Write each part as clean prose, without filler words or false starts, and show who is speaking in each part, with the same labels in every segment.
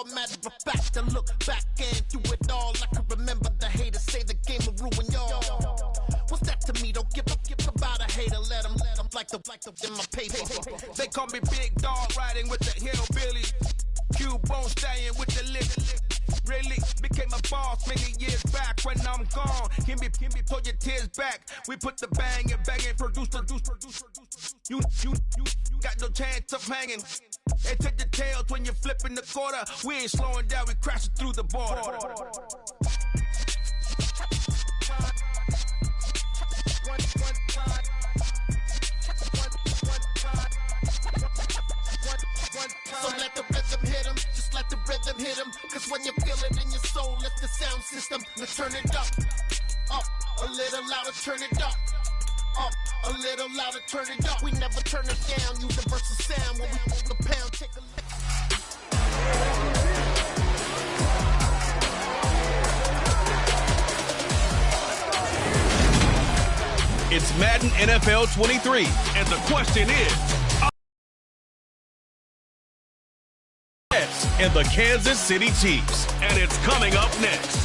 Speaker 1: a matter of fact to look back and through it all. I can remember the haters say the game will ruin y'all. What's that to me? Don't give about a hater. Let them like the in my paper.
Speaker 2: They call me Big Dog, riding with the hillbilly. Cubone staying with the lick. Really became a boss many years back. When I'm gone, can be pull your tears back. We put the bang and produce. You got no chance of hanging. They take the tails when you're flipping the quarter. We ain't slowing down, we crashing through the border.
Speaker 1: So let the rhythm hit him, just let the rhythm hit him. Cause when you feel it in your soul, lift the sound system. Now turn it up a little louder, turn it up a little louder, turn it up. We never turn it down, universal sound. When we move the pound, take a look.
Speaker 2: It's Madden NFL 23, and the question is, and the Kansas City Chiefs, and it's coming up next.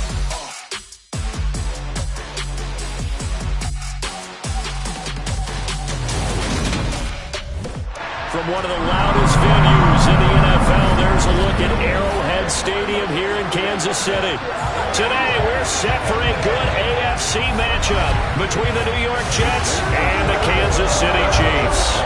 Speaker 3: From one of the loudest venues in the NFL, there's a look at Arrowhead Stadium here in Kansas City. Today, we're set for a good AFC matchup between the New York Jets and the Kansas City Chiefs.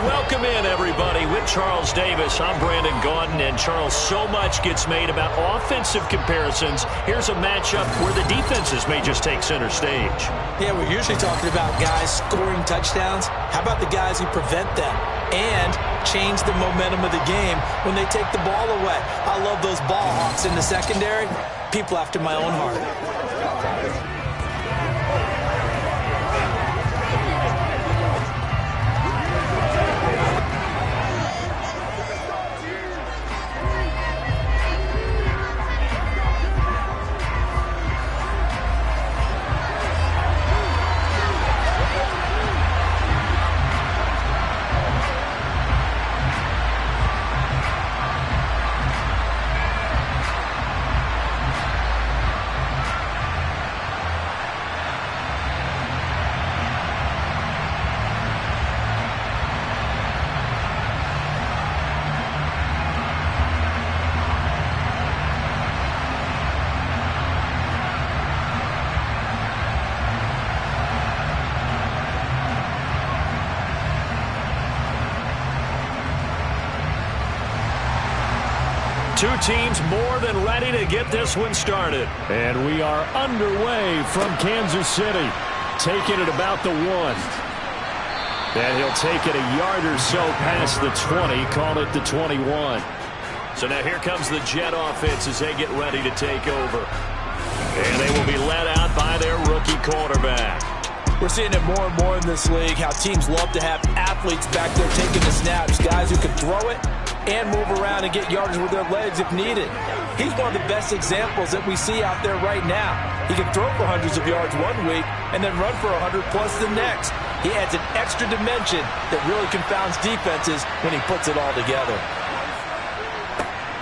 Speaker 3: Welcome in, everybody, with Charles Davis. I'm Brandon Gaudin, and Charles, so much gets made about offensive comparisons. Here's a matchup where the defenses may just take center stage.
Speaker 4: Yeah, we're usually talking about guys scoring touchdowns. How about the guys who prevent them and change the momentum of the game when they take the ball away? I love those ball hawks in the secondary. People after my own heart.
Speaker 3: Two teams more than ready to get this one started. And we are underway from Kansas City. Taking it about the 1. And he'll take it a yard or so past the 20. Call it the 21. So now here comes the Jet offense as they get ready to take over. And they will be led out by their rookie quarterback.
Speaker 4: We're seeing it more and more in this league, how teams love to have athletes back there taking the snaps, guys who can throw it and move around and get yardage with their legs if needed. He's one of the best examples that we see out there right now. He can throw for hundreds of yards one week and then run for 100+ the next. He adds an extra dimension that really confounds defenses when he puts it all together.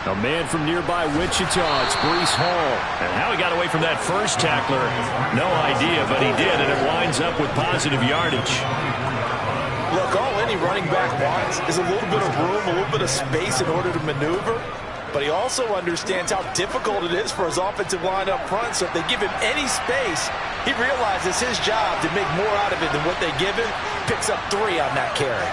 Speaker 3: A man from nearby Wichita, it's Breece Hall. And how he got away from that first tackler, no idea, but he did, and it winds up with positive yardage.
Speaker 4: Look, all any running back wants is a little bit of room, a little bit of space in order to maneuver. But he also understands how difficult it is for his offensive line up front. So if they give him any space, he realizes his job to make more out of it than what they give him. Picks up 3 on that carry.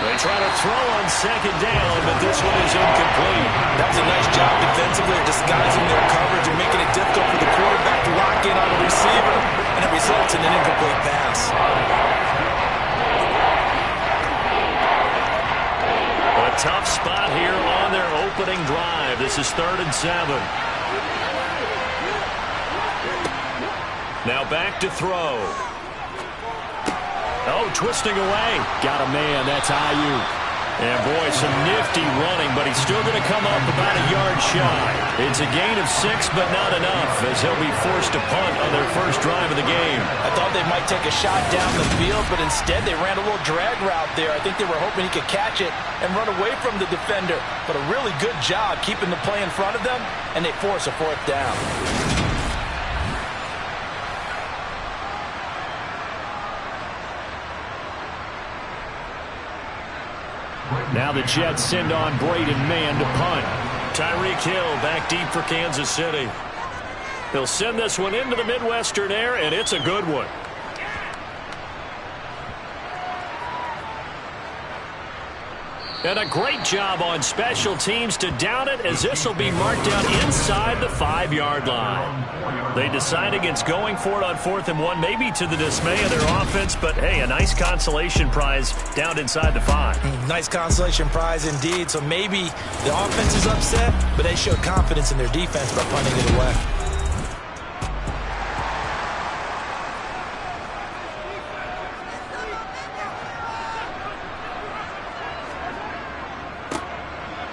Speaker 3: They try to throw on second down, but this one is incomplete.
Speaker 4: That was a nice job defensively of disguising their coverage and making it difficult for the quarterback to lock in on a receiver. And it results in an incomplete pass.
Speaker 3: A tough spot here on their opening drive. This is 3rd and 7. Now back to throw. Oh, twisting away. Got a man. That's Ayuk. And boy, some nifty running, but he's still going to come up about a yard shy. It's a gain of 6, but not enough, as he'll be forced to punt on their first drive of the game.
Speaker 4: I thought they might take a shot down the field, but instead they ran a little drag route there. I think they were hoping he could catch it and run away from the defender. But a really good job keeping the play in front of them, and they force a 4th down.
Speaker 3: Now the Jets send on Braden Mann to punt. Tyreek Hill back deep for Kansas City. He'll send this one into the Midwestern air, and it's a good one. And a great job on special teams to down it, as this will be marked down inside the 5-yard line. They decide against going for it on 4th and 1, maybe to the dismay of their offense, but hey, a nice consolation prize down inside the 5.
Speaker 4: Nice consolation prize indeed. So maybe the offense is upset, but they showed confidence in their defense by punting it away.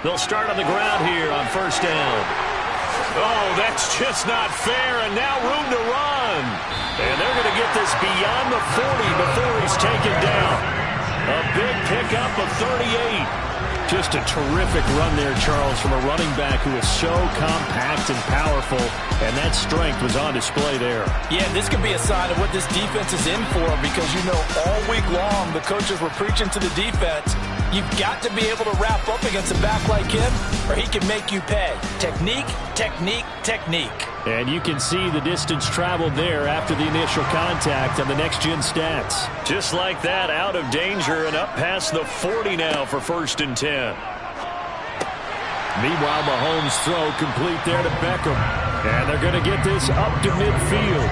Speaker 3: They'll start on the ground here on 1st down. Oh, that's just not fair, and now room to run. And they're going to get this beyond the 40 before he's taken down. A big pickup of 38. Just a terrific run there, Charles, from a running back who is so compact and powerful, and that strength was on display there.
Speaker 4: Yeah, this could be a sign of what this defense is in for, because you know all week long the coaches were preaching to the defense, you've got to be able to wrap up against a back like him, or he can make you pay. Technique, technique, technique.
Speaker 3: And you can see the distance traveled there after the initial contact on the next-gen stats. Just like that, out of danger and up past the 40 now for 1st and 10. Meanwhile, Mahomes' throw complete there to Beckham. And they're going to get this up to midfield.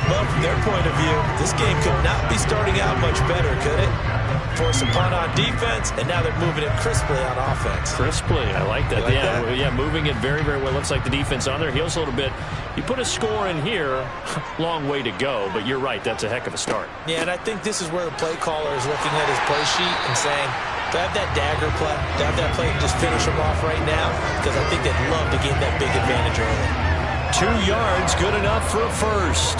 Speaker 4: Well, from their point of view, this game could not be starting out much better, could it? Force a punt on defense, and now they're moving it crisply on offense.
Speaker 3: Crisply, I like that.
Speaker 4: Yeah,
Speaker 3: moving it very, very well. Looks like the defense on their heels a little bit. You put a score in here, long way to go, but you're right, that's a heck of a start.
Speaker 4: Yeah, and I think this is where the play caller is looking at his play sheet and saying, do I have that dagger play? Do I have that play to just finish them off right now? Because I think they'd love to gain that big advantage early.
Speaker 3: 2 yards, good enough for a first.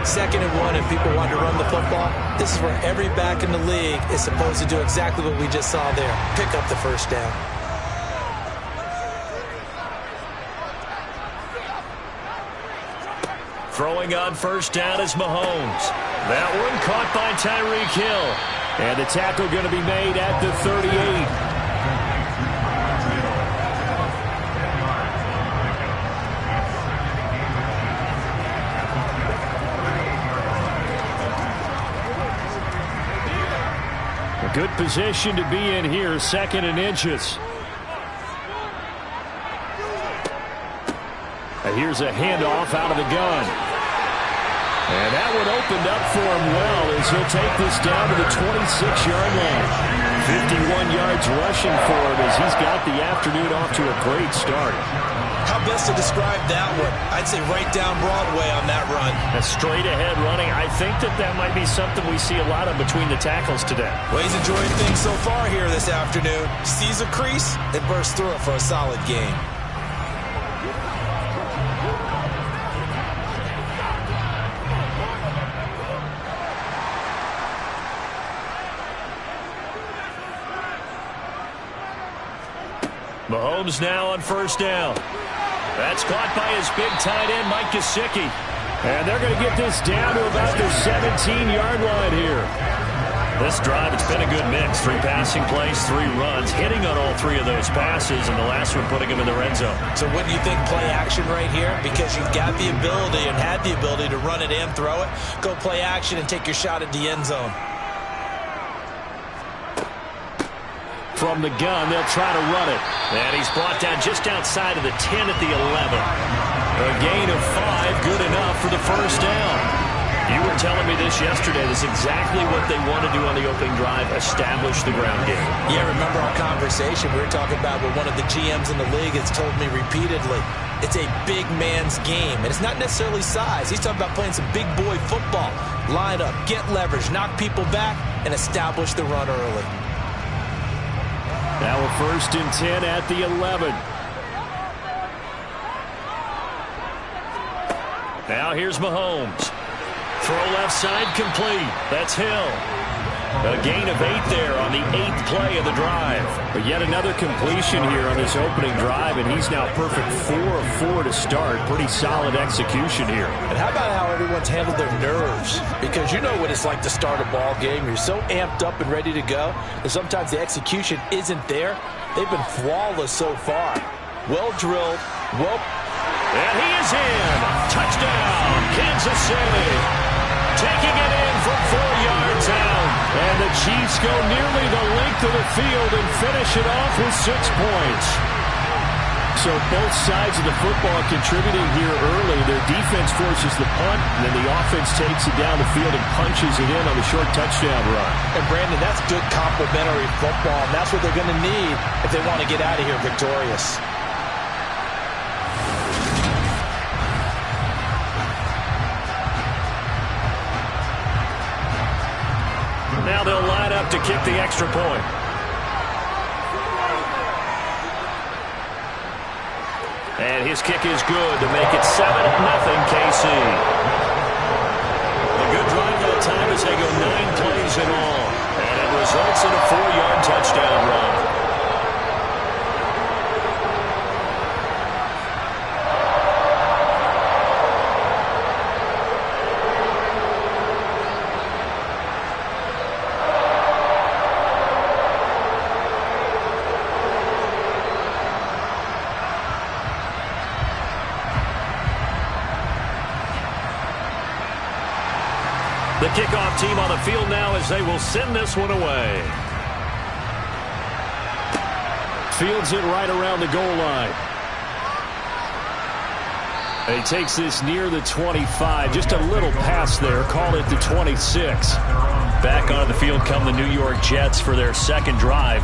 Speaker 4: 2nd and 1, and people want to run the football. This is where every back in the league is supposed to do exactly what we just saw there. Pick up the 1st down.
Speaker 3: Throwing on 1st down is Mahomes. That one caught by Tyreek Hill. And the tackle going to be made at the 38. Good position to be in here, 2nd and inches. And here's a handoff out of the gun. And that one opened up for him well as he'll take this down to the 26-yard line. 51 yards rushing for him as he's got the afternoon off to a great start.
Speaker 4: How best to describe that one? I'd say right down Broadway on that run.
Speaker 3: A straight-ahead running. I think that might be something we see a lot of between the tackles today.
Speaker 4: Well, he's enjoying things so far here this afternoon. Sees a crease and bursts through it for a solid gain.
Speaker 3: Mahomes now on 1st down. That's caught by his big tight end, Mike Gesicki. And they're going to get this down to about the 17-yard line here. This drive, it's been a good mix. 3 passing plays, 3 runs, hitting on all 3 of those passes, and the last one putting him in the red zone.
Speaker 4: So wouldn't you think play action right here? Because you've got the ability and had the ability to run it and throw it. Go play action and take your shot at the end zone.
Speaker 3: From the gun, they'll try to run it. And he's brought down just outside of the 10 at the 11. A gain of 5, good enough for the 1st down. You were telling me this yesterday. This is exactly what they want to do on the opening drive, establish the ground game.
Speaker 4: Yeah, remember our conversation? We were talking about what one of the GMs in the league has told me repeatedly. It's a big man's game, and it's not necessarily size. He's talking about playing some big boy football. Line up, get leverage, knock people back, and establish the run early.
Speaker 3: Now a 1st and 10 at the 11. Now here's Mahomes. Throw left side complete. That's Hill. A gain of 8 there on the 8th play of the drive. But yet another completion here on this opening drive, and he's now perfect 4 of 4 to start. Pretty solid execution here.
Speaker 4: And how about how everyone's handled their nerves? Because you know what it's like to start a ball game. You're so amped up and ready to go, and sometimes the execution isn't there. They've been flawless so far. Well drilled, well...
Speaker 3: And he is in. Touchdown, Kansas City. Taking it in from 4 yards out. And the Chiefs go nearly the length of the field and finish it off with 6 points. So both sides of the football contributing here early. Their defense forces the punt, and then the offense takes it down the field and punches it in on the short touchdown run.
Speaker 4: And Brandon, that's good complementary football, and that's what they're going to need if they want to get out of here victorious.
Speaker 3: Now they'll line up to kick the extra point. And his kick is good to make it 7-0 KC. A good drive that time as they go 9 plays in all. And it results in a 4-yard touchdown run. The kickoff team on the field now as they will send this one away. Fields it right around the goal line. And he takes this near the 25. Just a little pass there. Call it the 26. Back onto the field come the New York Jets for their second drive.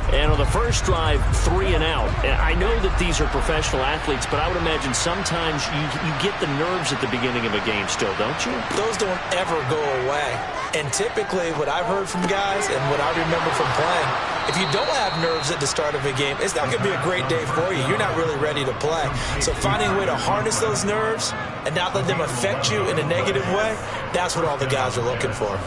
Speaker 3: And on the first drive, 3 and out. And I know that these are professional athletes, but I would imagine sometimes you get the nerves at the beginning of a game still, don't you?
Speaker 4: Those don't ever go away. And typically what I've heard from guys and what I remember from playing, if you don't have nerves at the start of a game, it's not going to be a great day for you. You're not really ready to play. So finding a way to harness those nerves and not let them affect you in a negative way, that's what all the guys are looking for.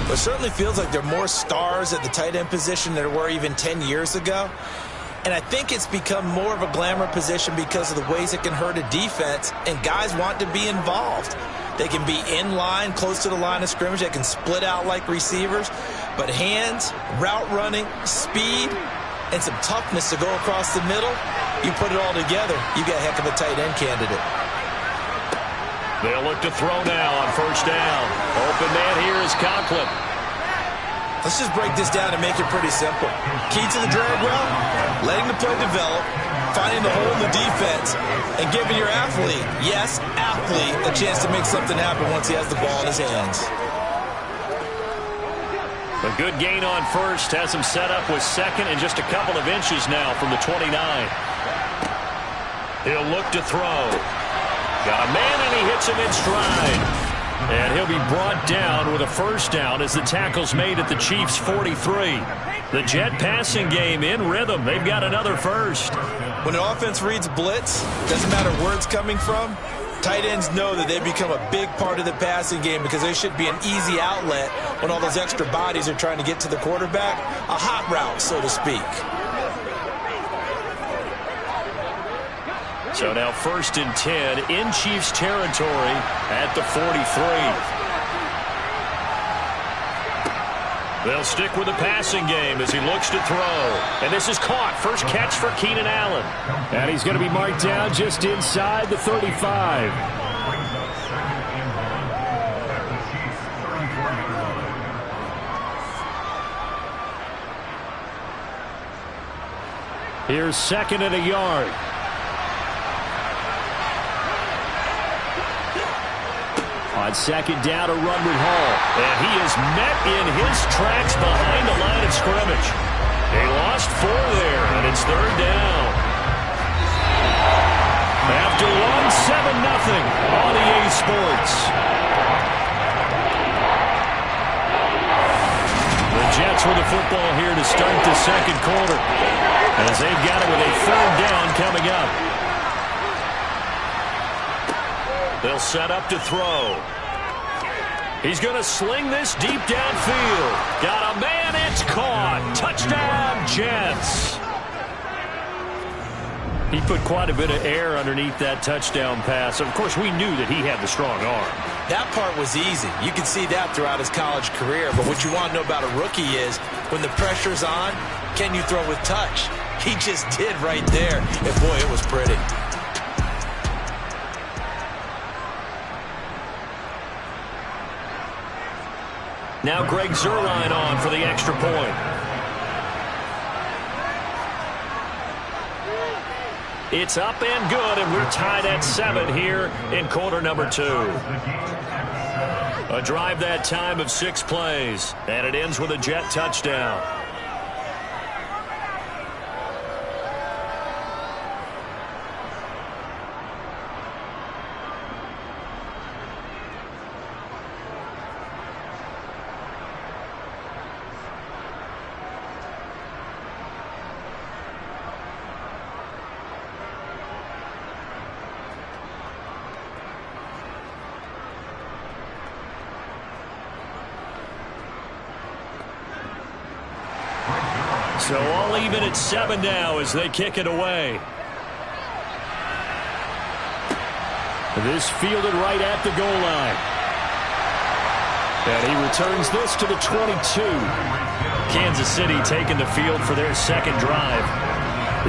Speaker 4: It certainly feels like there are more stars at the tight end position than there were even 10 years ago. And I think it's become more of a glamour position because of the ways it can hurt a defense, and guys want to be involved. They can be in line, close to the line of scrimmage. They can split out like receivers. But hands, route running, speed, and some toughness to go across the middle, you put it all together, you got a heck of a tight end candidate.
Speaker 3: They'll look to throw now on first down. Open man here is Conklin.
Speaker 4: Let's just break this down and make it pretty simple. Key to the drag route, letting the play develop, finding the hole in the defense, and giving your athlete, yes, athlete, a chance to make something happen once he has the ball in his hands.
Speaker 3: A good gain on first has him set up with second and just a couple of inches now from the 29. He'll look to throw. Got a man, and he hits him in stride. And he'll be brought down with a first down as the tackle's made at the Chiefs' 43. The Jet passing game in rhythm. They've got another first.
Speaker 4: When an offense reads blitz, doesn't matter where it's coming from, tight ends know that they become a big part of the passing game because they should be an easy outlet when all those extra bodies are trying to get to the quarterback. A hot route, so to speak.
Speaker 3: So now 1st and 10 in Chiefs territory at the 43. They'll stick with the passing game as he looks to throw. And this is caught. First catch for Keenan Allen. And he's going to be marked down just inside the 35. Here's 2nd and a yard. On 2nd down, a run with Hall. And he is met in his tracks behind the line of scrimmage. They lost 4 there, and it's 3rd down. After one, 7-0 on EA Sports. The Jets with the football here to start the second quarter, as they've got it with a third down coming up. They'll set up to throw. He's going to sling this deep downfield. Got a man, it's caught. Touchdown, Jets. He put quite a bit of air underneath that touchdown pass. Of course, we knew that he had the strong arm.
Speaker 4: That part was easy. You can see that throughout his college career. But what you want to know about a rookie is when the pressure's on, can you throw with touch? He just did right there. And, boy, it was pretty.
Speaker 3: Now Greg Zuerlein on for the extra point. It's up and good, and we're tied at 7 here in quarter number 2. A drive that time of 6 plays, and it ends with a Jet touchdown. So all even at 7 now as they kick it away. This fielded right at the goal line. And he returns this to the 22. Kansas City taking the field for their second drive.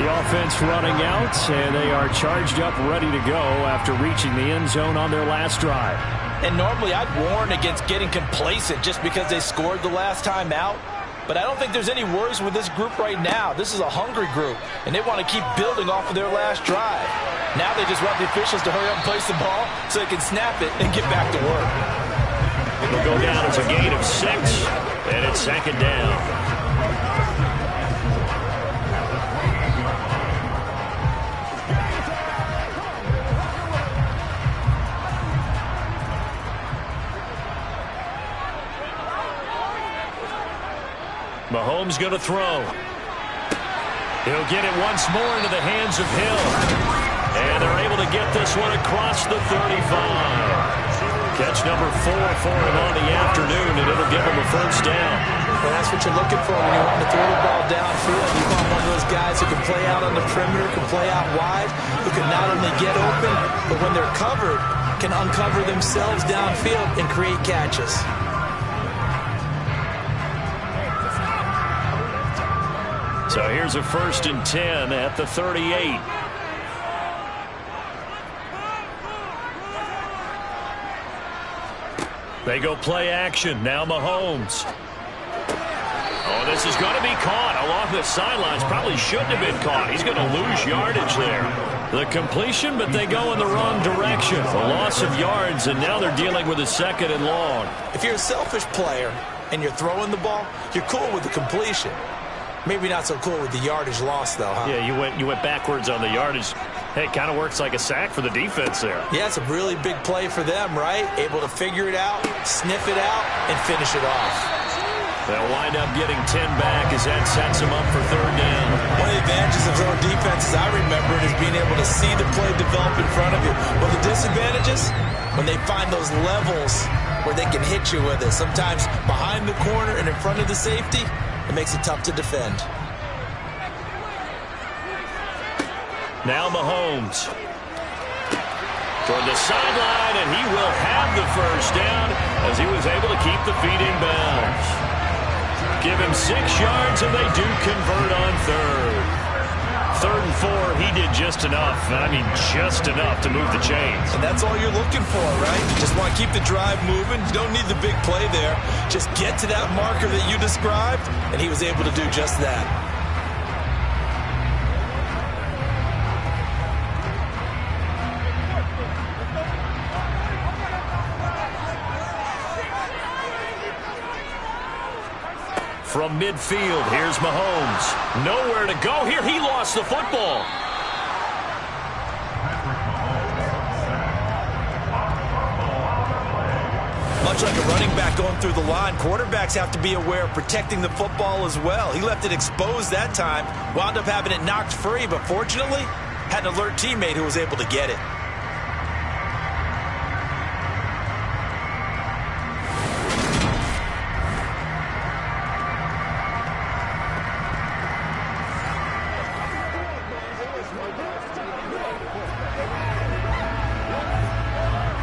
Speaker 3: The offense running out, and they are charged up, ready to go after reaching the end zone on their last drive.
Speaker 4: And normally I'd warn against getting complacent just because they scored the last time out. But I don't think there's any worries with this group right now. This is a hungry group, and they want to keep building off of their last drive. Now they just want the officials to hurry up and place the ball so they can snap it and get back to work.
Speaker 3: It'll go down as a gain of 6, and it's second down. Mahomes going to throw. He'll get it once more into the hands of Hill. And they're able to get this one across the 35. Catch number 4 for him on the afternoon, and it'll give him a first down.
Speaker 4: Well, that's what you're looking for when you want to throw the ball downfield. You want one of those guys who can play out on the perimeter, can play out wide, who can not only get open, but when they're covered, can uncover themselves downfield and create catches.
Speaker 3: So here's a 1st and 10 at the 38. They go play action. Now Mahomes. Oh, this is going to be caught along the sidelines. Probably shouldn't have been caught. He's going to lose yardage there. The completion, but they go in the wrong direction. A loss of yards, and now they're dealing with a 2nd and long.
Speaker 4: If you're a selfish player and you're throwing the ball, you're cool with the completion. Maybe not so cool with the yardage loss, though, huh?
Speaker 3: Yeah, you went backwards on the yardage. Hey, it kind of works like a sack for the defense there.
Speaker 4: Yeah, it's a really big play for them, right? Able to figure it out, sniff it out, and finish it off.
Speaker 3: They'll wind up getting 10 back as that sets them up for 3rd down.
Speaker 4: One of the advantages of zone defenses I remember is being able to see the play develop in front of you. But the disadvantages, when they find those levels where they can hit you with it, sometimes behind the corner and in front of the safety, it makes it tough to defend.
Speaker 3: Now Mahomes. Toward the sideline, and he will have the first down as he was able to keep the feet in bounds. Give him 6 yards, and they do convert on 3rd. 3rd and 4, he did just enough. I mean, just enough to move the chains.
Speaker 4: And that's all you're looking for, right? You just want to keep the drive moving. You don't need the big play there. Just get to that marker that you described, and he was able to do just that.
Speaker 3: From midfield, here's Mahomes. Nowhere to go here. He lost the football.
Speaker 4: Much like a running back going through the line, quarterbacks have to be aware of protecting the football as well. He left it exposed that time, wound up having it knocked free, but fortunately, had an alert teammate who was able to get it.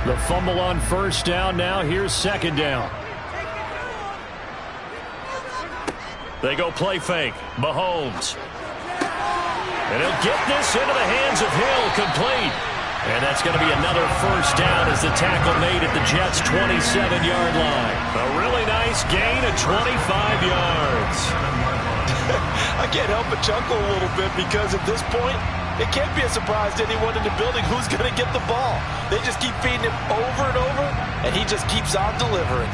Speaker 3: The fumble on first down. Now here's second down. They go play fake. Mahomes. And he'll get this into the hands of Hill, complete. And that's going to be another first down as the tackle made at the Jets' 27-yard line. A really nice gain of 25 yards.
Speaker 4: I can't help but chuckle a little bit because at this point, it can't be a surprise to anyone in the building who's going to get the ball. They just keep feeding him over and over, and he just keeps on delivering.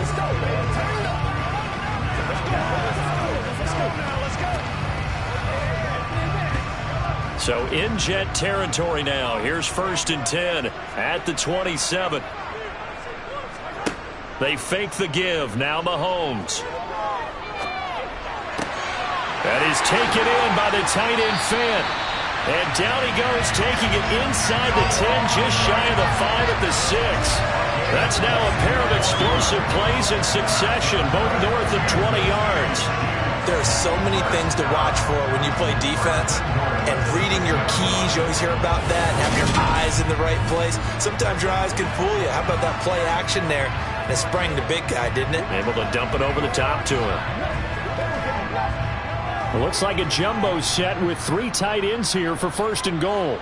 Speaker 5: Let's go, man. Turn it up. Let's go.
Speaker 3: So in Jet territory now. Here's 1st and 10 at the 27. They fake the give. Now Mahomes. That is taken in by the tight end Fant. And down he goes, taking it inside the 10, just shy of the 5 at the 6. That's now a pair of explosive plays in succession, both north of 20 yards.
Speaker 4: There are so many things to watch for when you play defense. And reading your keys, you always hear about that. And having your eyes in the right place. Sometimes your eyes can fool you. How about that play action there? It sprang the big guy, didn't it?
Speaker 3: Able to dump it over the top to him. It looks like a jumbo set with 3 tight ends here for 1st and goal.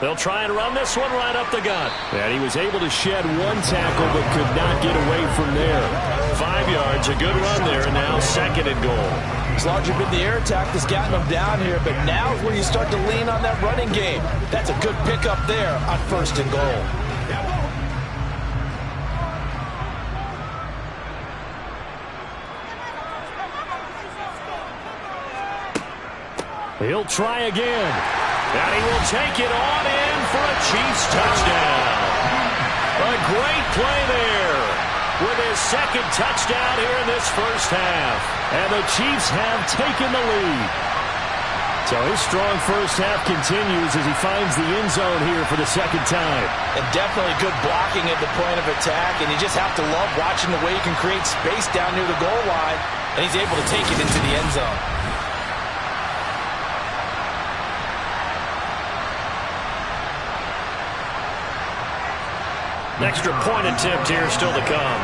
Speaker 3: They'll try and run this one right up the gut. And he was able to shed 1 tackle but could not get away from there. 5 yards, a good run there, and now 2nd and goal.
Speaker 4: It's largely been the air attack that's gotten them down here, but now is where you start to lean on that running game. That's a good pickup there on 1st and goal.
Speaker 3: He'll try again. And he will take it on in for a Chiefs touchdown. A great play there with his 2nd touchdown here in this first half. And the Chiefs have taken the lead. So his strong first half continues as he finds the end zone here for the 2nd time.
Speaker 4: And definitely good blocking at the point of attack. And you just have to love watching the way he can create space down near the goal line. And he's able to take it into the end zone.
Speaker 3: An extra point attempt here still to come.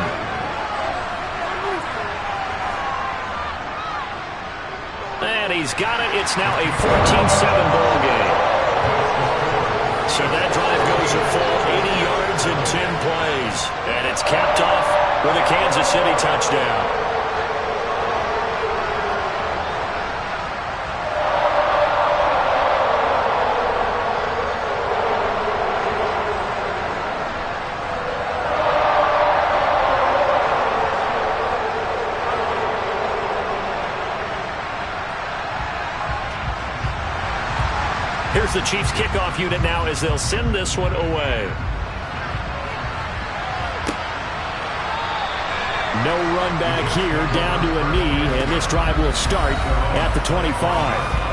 Speaker 3: And he's got it. It's now a 14-7 ball game. So that drive goes a full 80 yards in 10 plays. And it's capped off with a Kansas City touchdown. Here's the Chiefs kickoff unit now as they'll send this one away. No run back here, down to a knee, and this drive will start at the 25.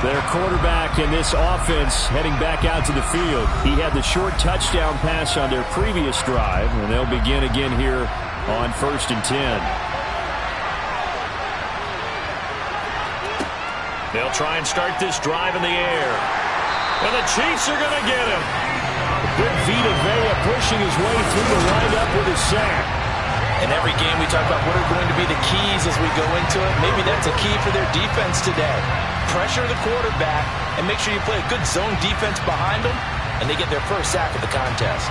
Speaker 3: Their quarterback in this offense heading back out to the field. He had the short touchdown pass on their previous drive, and they'll begin again here on 1st and 10. They'll try and start this drive in the air. And the Chiefs are going to get him. Good feet of Vea pushing his way through the windup with a sack.
Speaker 4: In every game we talk about what are going to be the keys as we go into it. Maybe that's a key for their defense today. Pressure the quarterback and make sure you play a good zone defense behind them, and they get their first sack of the contest.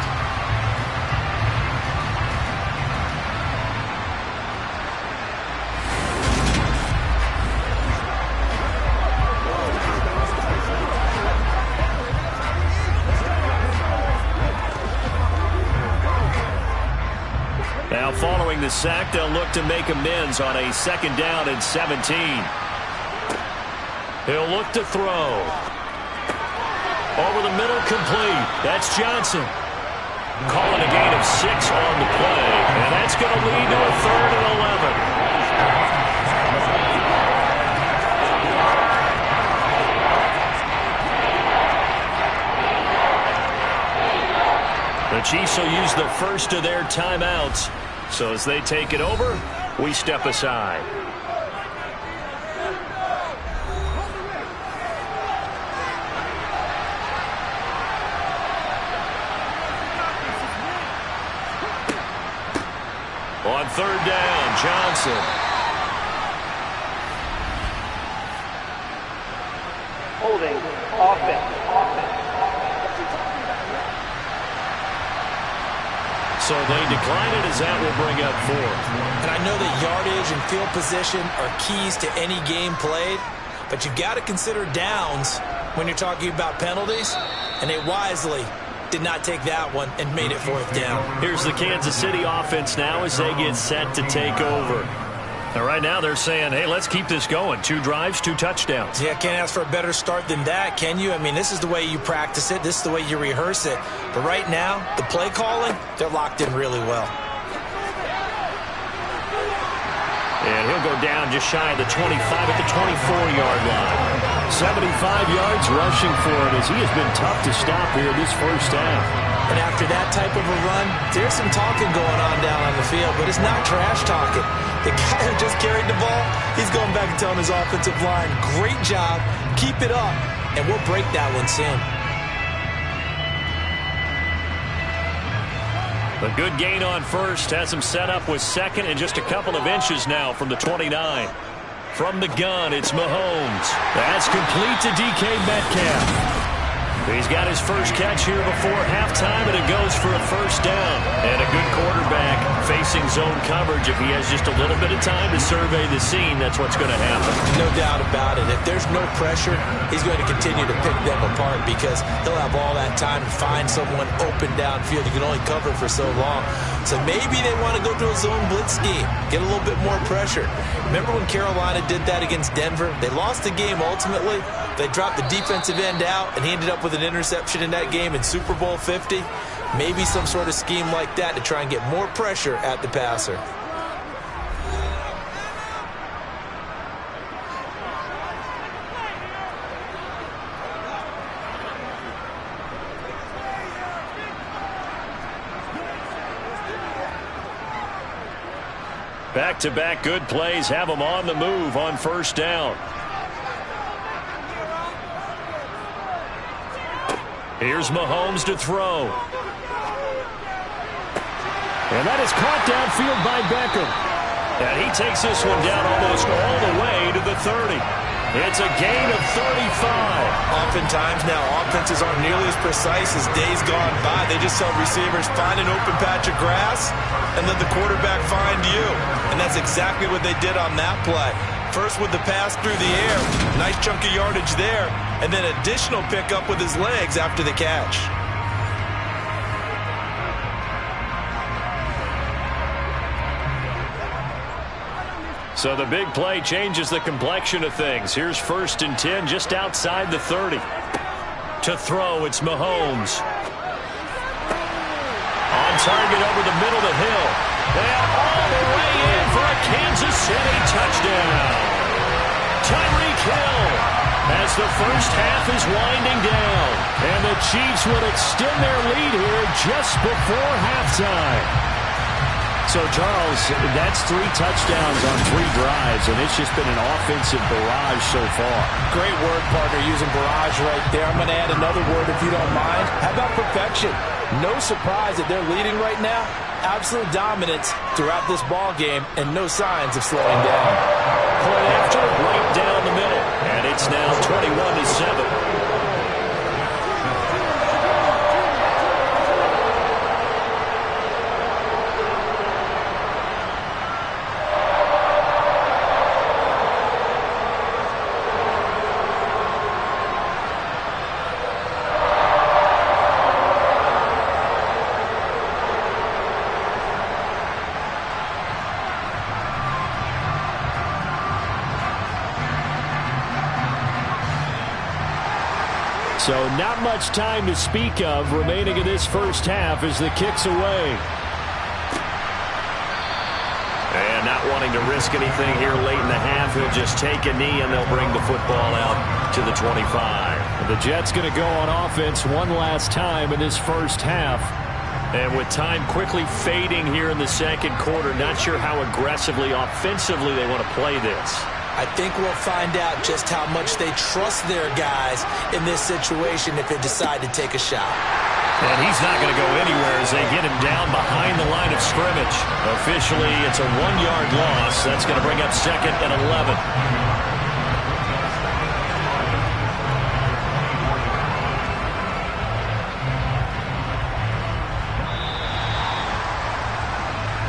Speaker 3: Now following the sack, they'll look to make amends on a 2nd down and 17. He'll look to throw. Over the middle, complete. That's Johnson. Calling a gain of 6 on the play. And that's going to lead to a 3rd and 11. The Chiefs will use the first of their timeouts. So as they take it over, we step aside. On 3rd down, Johnson.
Speaker 6: Holding offense.
Speaker 3: So they decline it as that will bring up 4th.
Speaker 4: And I know that yardage and field position are keys to any game played, but you've got to consider downs when you're talking about penalties, and they wisely did not take that one and made it 4th down.
Speaker 3: Here's the Kansas City offense now as they get set to take over. Now, right now they're saying, hey, let's keep this going. 2 drives, 2 touchdowns.
Speaker 4: Yeah, can't ask for a better start than that, can you? I mean, this is the way you practice it. This is the way you rehearse it. But right now, the play calling, they're locked in really well.
Speaker 3: And he'll go down just shy of the 25 at the 24-yard line. 75 yards rushing for it as he has been tough to stop here this first half.
Speaker 4: And after that type of a run, there's some talking going on down on the field, but it's not trash talking. The guy who just carried the ball, he's going back and telling his offensive line, great job, keep it up, and we'll break that one soon.
Speaker 3: A good gain on first has him set up with 2nd and just a couple of inches now from the 29. From the gun, it's Mahomes. That's complete to DK Metcalf. He's got his first catch here before halftime, and it goes for a 1st down. And a good quarterback facing zone coverage. If he has just a little bit of time to survey the scene, that's what's going to happen.
Speaker 4: No doubt about it. If there's no pressure, he's going to continue to pick them apart because he'll have all that time to find someone open downfield. He can only cover for so long. So maybe they want to go to a zone blitz scheme, get a little bit more pressure. Remember when Carolina did that against Denver? They lost the game ultimately. They dropped the defensive end out, and he ended up with an interception in that game in Super Bowl 50. Maybe some sort of scheme like that to try and get more pressure at the passer.
Speaker 3: Back-to-back good plays have them on the move on 1st down. Here's Mahomes to throw. And that is caught downfield by Beckham. And he takes this one down almost all the way to the 30. It's a gain of 35.
Speaker 4: Oftentimes now, offenses aren't nearly as precise as days gone by. They just tell receivers, find an open patch of grass and let the quarterback find you. And that's exactly what they did on that play. First with the pass through the air, nice chunk of yardage there, and then additional pickup with his legs after the catch.
Speaker 3: So the big play changes the complexion of things. Here's 1st and 10 just outside the 30. To throw, it's Mahomes. On target over the middle of the hill. And all the way in for a Kansas City touchdown. Tyreek Hill as the first half is winding down. And the Chiefs will extend their lead here just before halftime. So, Charles, that's 3 touchdowns on 3 drives, and it's just been an offensive barrage so far.
Speaker 4: Great word, partner, using barrage right there. I'm going to add another word if you don't mind. How about perfection? No surprise that they're leading right now. Absolute dominance throughout this ball game, and no signs of slowing down.
Speaker 3: Play after, right down the middle, and it's now 21-7. So not much time to speak of remaining in this first half as the kick's away.
Speaker 7: And not wanting to risk anything here late in the half, he'll just take a knee and they'll bring the football out to the 25.
Speaker 3: The Jets going to go on offense one last time in this first half.
Speaker 7: And with time quickly fading here in the second quarter, not sure how aggressively, offensively they want to play this.
Speaker 4: I think we'll find out just how much they trust their guys in this situation if they decide to take a shot.
Speaker 7: And he's not going to go anywhere as they get him down behind the line of scrimmage. Officially, it's a 1-yard loss. That's going to bring up 2nd and 11.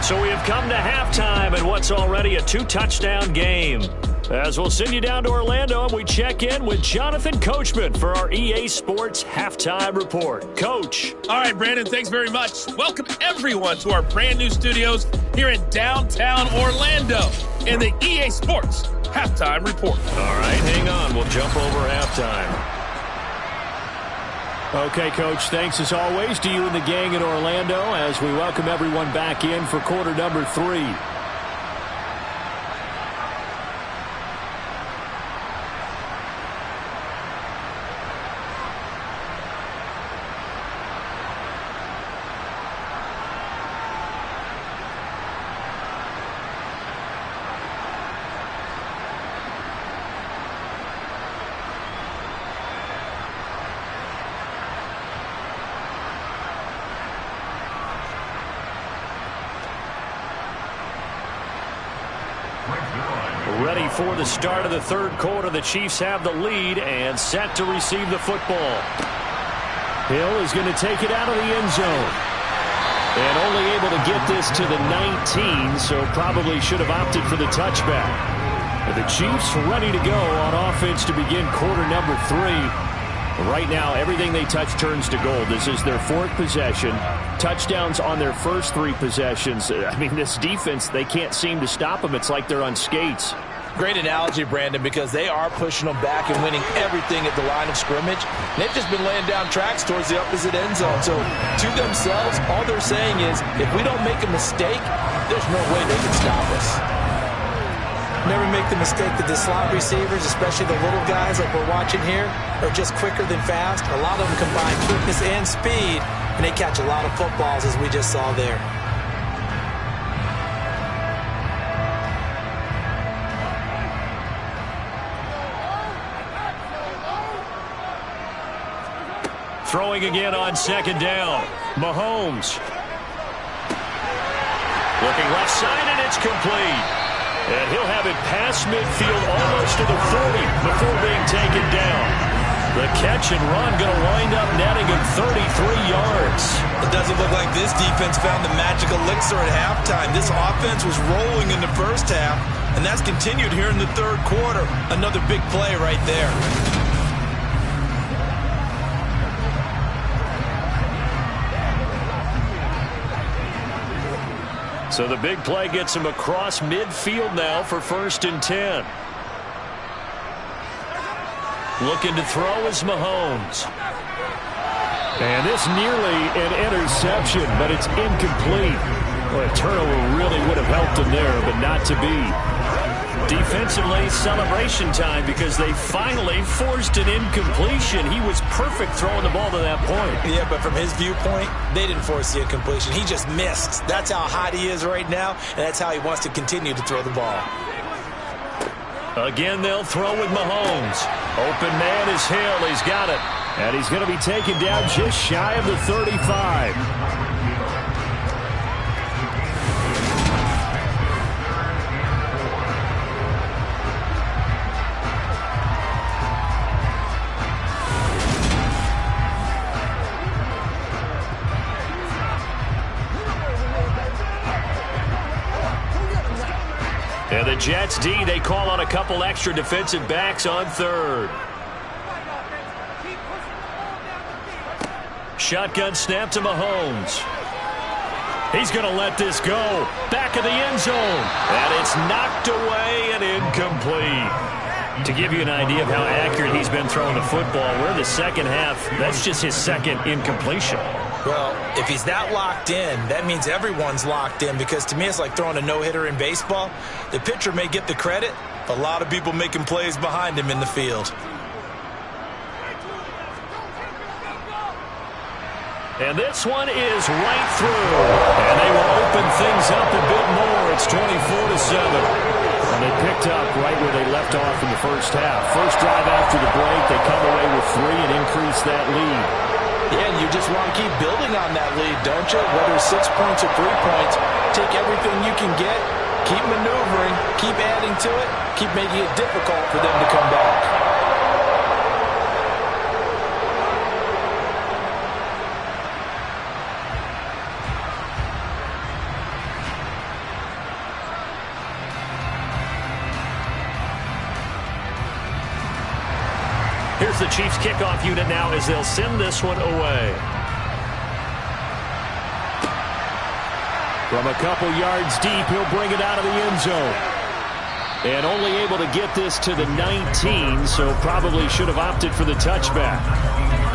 Speaker 7: So we have come to halftime in what's already a 2-touchdown game. As we'll send you down to Orlando, and we check in with Jonathan Coachman for our EA Sports Halftime Report. Coach.
Speaker 8: All right, Brandon, thanks very much. Welcome, everyone, to our brand-new studios here in downtown Orlando in the EA Sports Halftime Report.
Speaker 7: All right, hang on. We'll jump over halftime.
Speaker 3: Okay, Coach, thanks as always to you and the gang in Orlando as we welcome everyone back in for quarter number 3. Ready for the start of the third quarter. The Chiefs have the lead and set to receive the football. Hill is going to take it out of the end zone. And only able to get this to the 19, so probably should have opted for the touchback. The Chiefs ready to go on offense to begin quarter number 3. Right now, everything they touch turns to gold. This is their 4th possession. Touchdowns on their first 3 possessions. I mean, this defense, they can't seem to stop them. It's like they're on skates.
Speaker 4: Great analogy, Brandon, because they are pushing them back and winning everything at the line of scrimmage. They've just been laying down tracks towards the opposite end zone. So to themselves, all they're saying is, if we don't make a mistake, there's no way they can stop us. Never make the mistake that the slot receivers, especially the little guys like we're watching here, are just quicker than fast. A lot of them combine quickness and speed, and they catch a lot of footballs, as we just saw there.
Speaker 3: Throwing again on second down. Mahomes. Looking left side, and it's complete. And he'll have it past midfield almost to the 40 before being taken down. The catch and run going to wind up netting him 33 yards.
Speaker 4: It doesn't look like this defense found the magic elixir at halftime. This offense was rolling in the first half, and that's continued here in the third quarter. Another big play right there.
Speaker 3: So the big play gets him across midfield now for 1st and 10. Looking to throw is Mahomes. And this nearly an interception, but it's incomplete. Well, a turnover really would have helped him there, but not to be. Defensively, celebration time because they finally forced an incompletion. He was perfect throwing the ball to that point.
Speaker 4: Yeah, but from his viewpoint, they didn't force the incompletion. He just missed. That's how hot he is right now, and that's how he wants to continue to throw the ball.
Speaker 3: Again, they'll throw with Mahomes. Open man is Hill. He's got it. And he's going to be taken down just shy of the 35. And the Jets D, they call on a couple extra defensive backs on 3rd. Shotgun snap to Mahomes. He's going to let this go. Back of the end zone. And it's knocked away and incomplete.
Speaker 7: To give you an idea of how accurate he's been throwing the football, we're in the second half. That's just his second incompletion.
Speaker 4: Well, if he's that locked in, that means everyone's locked in, because to me it's like throwing a no-hitter in baseball. The pitcher may get the credit, but a lot of people making plays behind him in the field.
Speaker 3: And this one is right through. And they will open things up a bit more. It's 24-7. And they picked up right where they left off in the first half. First drive after the break, they come away with 3 and increase that lead.
Speaker 4: Yeah, and you just want to keep building on that lead, don't you? Whether it's 6 points or 3 points, take everything you can get, keep maneuvering, keep adding to it, keep making it difficult for them to come back.
Speaker 3: Here's the Chiefs kickoff unit now as they'll send this one away. From a couple yards deep, he'll bring it out of the end zone. And only able to get this to the 19, so probably should have opted for the touchback.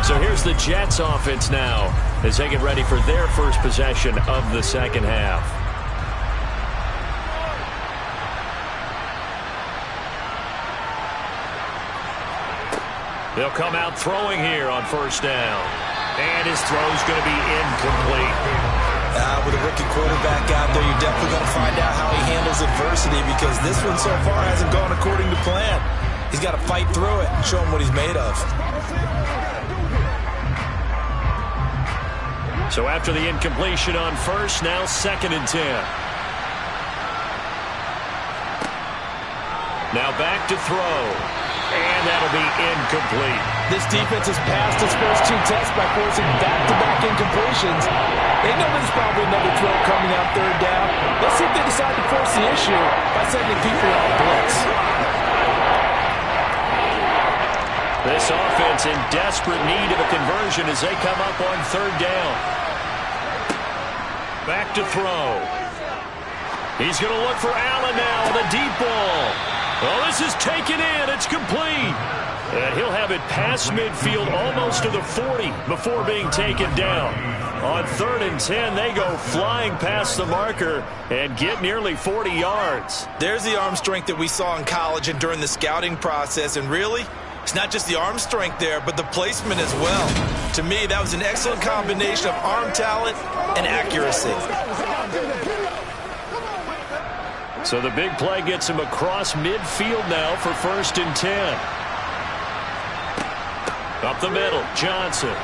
Speaker 3: So here's the Jets offense now as they get ready for their first possession of the second half. They'll come out throwing here on first down. And his throw's going to be incomplete.
Speaker 4: With a rookie quarterback out there, you're definitely going to find out how he handles adversity, because this one so far hasn't gone according to plan. He's got to fight through it and show him what he's made of.
Speaker 3: So after the incompletion on first, now 2nd and 10. Now back to throw. And that'll be incomplete.
Speaker 4: This defense has passed its first 2 tests by forcing back-to-back incompletions. They know there's probably another throw coming on 3rd down. Let's see if they decide to force the issue by sending people on blitz.
Speaker 3: This offense in desperate need of a conversion as they come up on 3rd down. Back to throw. He's going to look for Allen now with a deep ball. Well, this is taken in. It's complete. And he'll have it past midfield almost to the 40 before being taken down. On 3rd and 10, they go flying past the marker and get nearly 40 yards.
Speaker 4: There's the arm strength that we saw in college and during the scouting process. And really, it's not just the arm strength there, but the placement as well. To me, that was an excellent combination of arm talent and accuracy.
Speaker 3: So the big play gets him across midfield now for 1st and 10. Up the middle, Johnson.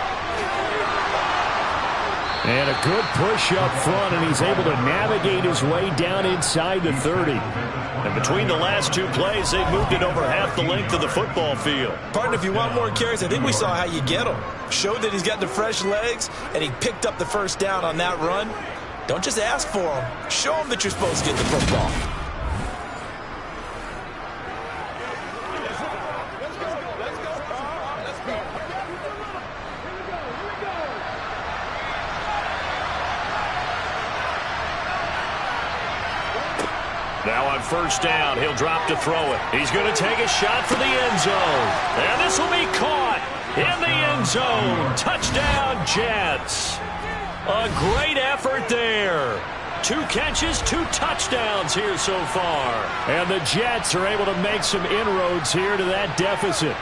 Speaker 3: And a good push up front, and he's able to navigate his way down inside the 30. And between the last 2 plays, they've moved it over half the length of the football field.
Speaker 4: Partner, if you want more carries, I think we saw how you get him. Showed that he's got the fresh legs, and he picked up the first down on that run. Don't just ask for him. Show him that you're supposed to get the football.
Speaker 3: Now on 1st down, he'll drop to throw it. He's going to take a shot for the end zone. And this will be caught in the end zone. Touchdown, Jets. A great effort there. 2 catches, 2 touchdowns here so far. And the Jets are able to make some inroads here to that deficit.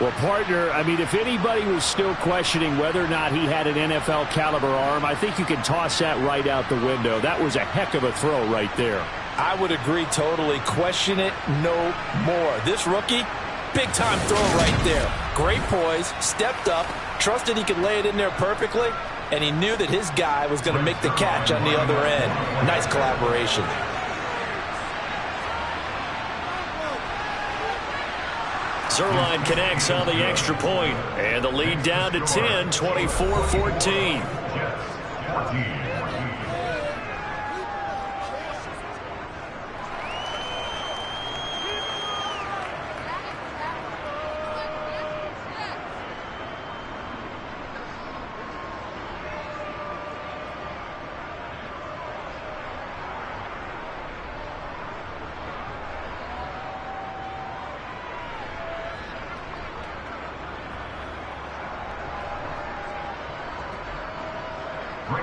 Speaker 3: Well, partner, I mean, if anybody was still questioning whether or not he had an NFL caliber arm, I think you can toss that right out the window. That was a heck of a throw right there.
Speaker 4: I would agree totally. Question it no more. This rookie, big-time throw right there. Great poise, stepped up, trusted he could lay it in there perfectly, and he knew that his guy was going to make the catch on the other end. Nice collaboration.
Speaker 3: Zerline connects on the extra point, and the lead down to 10, 24-14.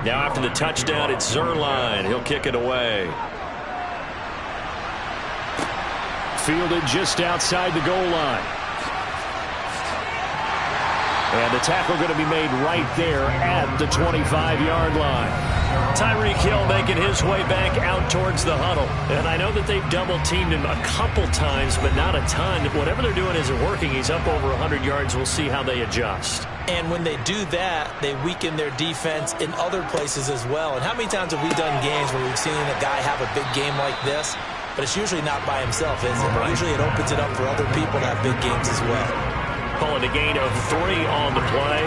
Speaker 7: Now after the touchdown, it's Zerline. He'll kick it away. Fielded just outside the goal line. And the tackle going to be made right there at the 25-yard line. Tyreek Hill making his way back out towards the huddle. And I know that they've double-teamed him a couple times, but not a ton. Whatever they're doing isn't working. He's up over 100 yards. We'll see how they adjust.
Speaker 4: And when they do that, they weaken their defense in other places as well. And how many times have we done games where we've seen a guy have a big game like this? But it's usually not by himself, is it? Right. Usually it opens it up for other people to have big games as well.
Speaker 7: Calling a gain of 3 on the play,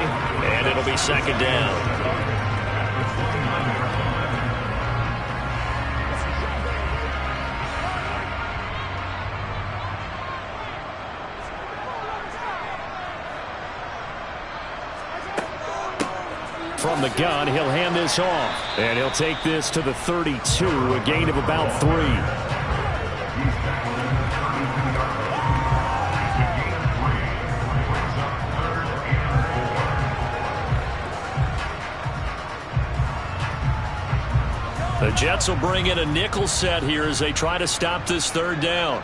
Speaker 7: and it'll be second down. From the gun, he'll hand this off, and he'll take this to the 32, a gain of about 3. The Jets will bring in a nickel set here as they try to stop this third down.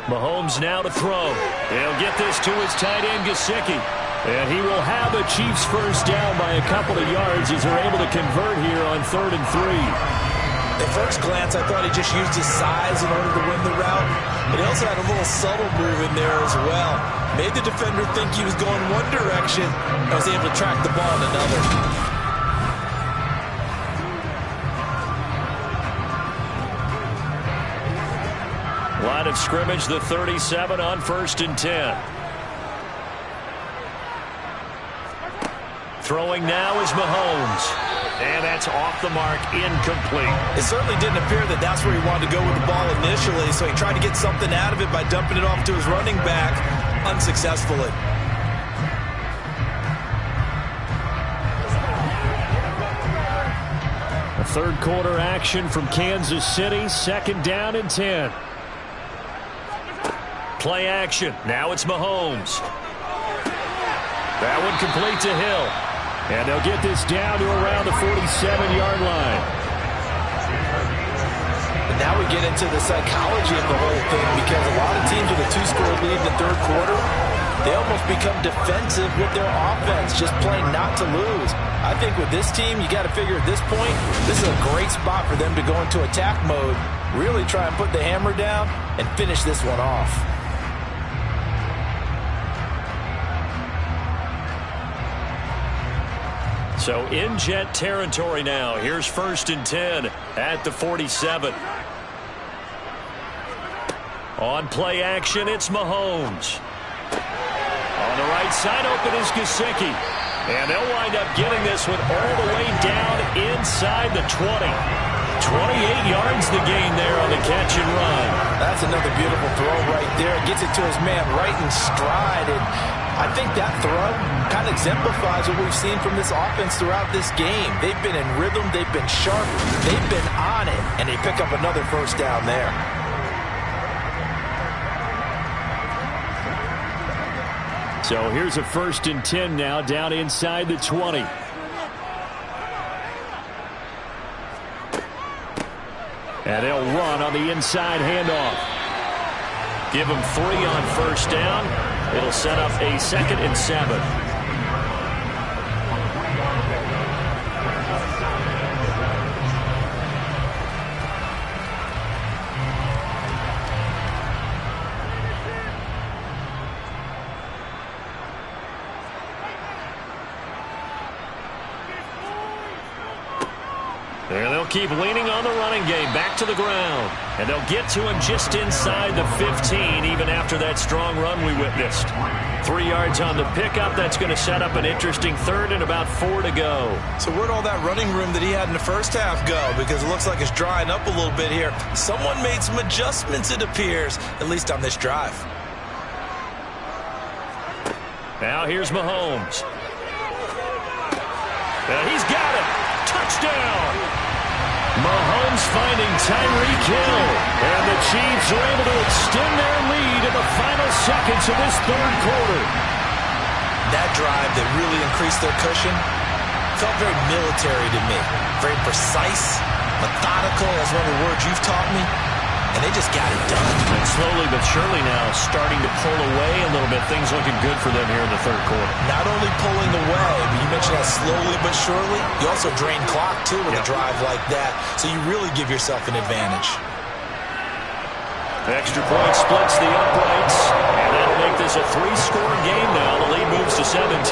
Speaker 7: Mahomes now to throw. He'll get this to his tight end, Gesicki. And he will have the Chiefs first down by a couple of yards as they're able to convert here on 3rd and 3.
Speaker 4: At first glance, I thought he just used his size in order to win the route. But he also had a little subtle move in there as well. Made the defender think he was going one direction and was able to track the ball in another.
Speaker 7: Line of scrimmage, the 37 on 1st and 10. Throwing now is Mahomes. And that's off the mark, incomplete.
Speaker 4: It certainly didn't appear that that's where he wanted to go with the ball initially, so he tried to get something out of it by dumping it off to his running back unsuccessfully.
Speaker 7: A third quarter action from Kansas City, 2nd down and 10. Play action. Now it's Mahomes. That one complete to Hill. And they'll get this down to around the 47-yard line.
Speaker 4: And now we get into the psychology of the whole thing, because a lot of teams with a 2-score lead in the third quarter, they almost become defensive with their offense, just playing not to lose. I think with this team, you got to figure at this point, this is a great spot for them to go into attack mode, really try and put the hammer down and finish this one off.
Speaker 7: So in Jet territory now. Here's 1st and 10 at the 47. On play action, it's Mahomes. On the right side, open is Gesicki. And they'll wind up getting this one all the way down inside the 20. 28 yards the gain there on the catch and run.
Speaker 4: That's another beautiful throw right there. Gets it to his man right in stride. And I think that throw kind of exemplifies what we've seen from this offense throughout this game. They've been in rhythm. They've been sharp. They've been on it. And they pick up another first down there.
Speaker 7: So here's a 1st and 10 now down inside the 20. And they'll run on the inside handoff. Give them 3 on 1st down. It'll set up a 2nd and 7. And they'll keep leaning on the running game, back to the ground. And they'll get to him just inside the 15, even after that strong run we witnessed. 3 yards on the pickup. That's going to set up an interesting 3rd and about 4 to go.
Speaker 4: So where'd all that running room that he had in the first half go? Because it looks like it's drying up a little bit here. Someone made some adjustments, it appears, at least on this drive.
Speaker 7: Now here's Mahomes. And he's got it. Touchdown. Mahomes finding Tyreek Hill. And the Chiefs are able to extend their lead in the final seconds of this third quarter.
Speaker 4: That drive that really increased their cushion felt very military to me. Very precise, methodical, as one of the words you've taught me. And they just got it done.
Speaker 7: And slowly but surely now starting to pull away a little bit. Things looking good for them here in the third quarter.
Speaker 4: Not only pulling away, but you mentioned that slowly but surely. You also drain clock, too, with a drive like that. So you really give yourself an advantage.
Speaker 7: Extra point splits the uprights. And that'll make this a 3-score game now. The lead moves to 17.